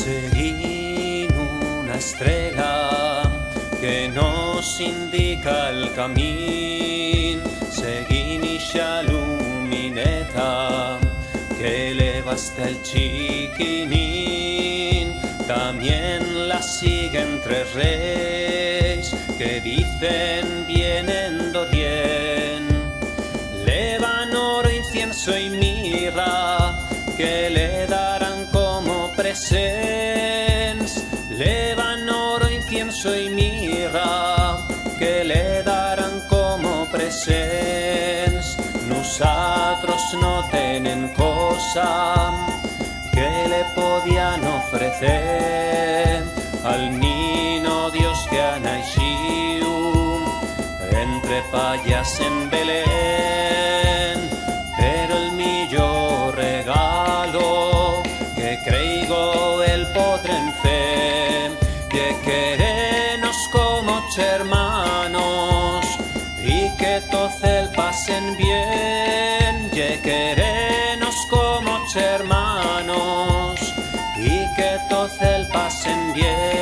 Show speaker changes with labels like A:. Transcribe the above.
A: Seguint una estrella que nos indica el camí, seguint ixa lumineta que eleva hasta el chiquinín. También la siguen tres reyes que dicen vienen d'Orient. Llevan oro, incienso y mirra que le darán como presents. Llevan oro, incienso y mirra que le darán como presents. Nosotros no tienen cosa que le podían ofrecer al niño Dios que ha nacido entre payas en Belén. Pero el millor regalo que creygo el podrem fer que querenos como hermanos y que todos el pasen bien, que querenos como hermanos y que todos el pasen bien.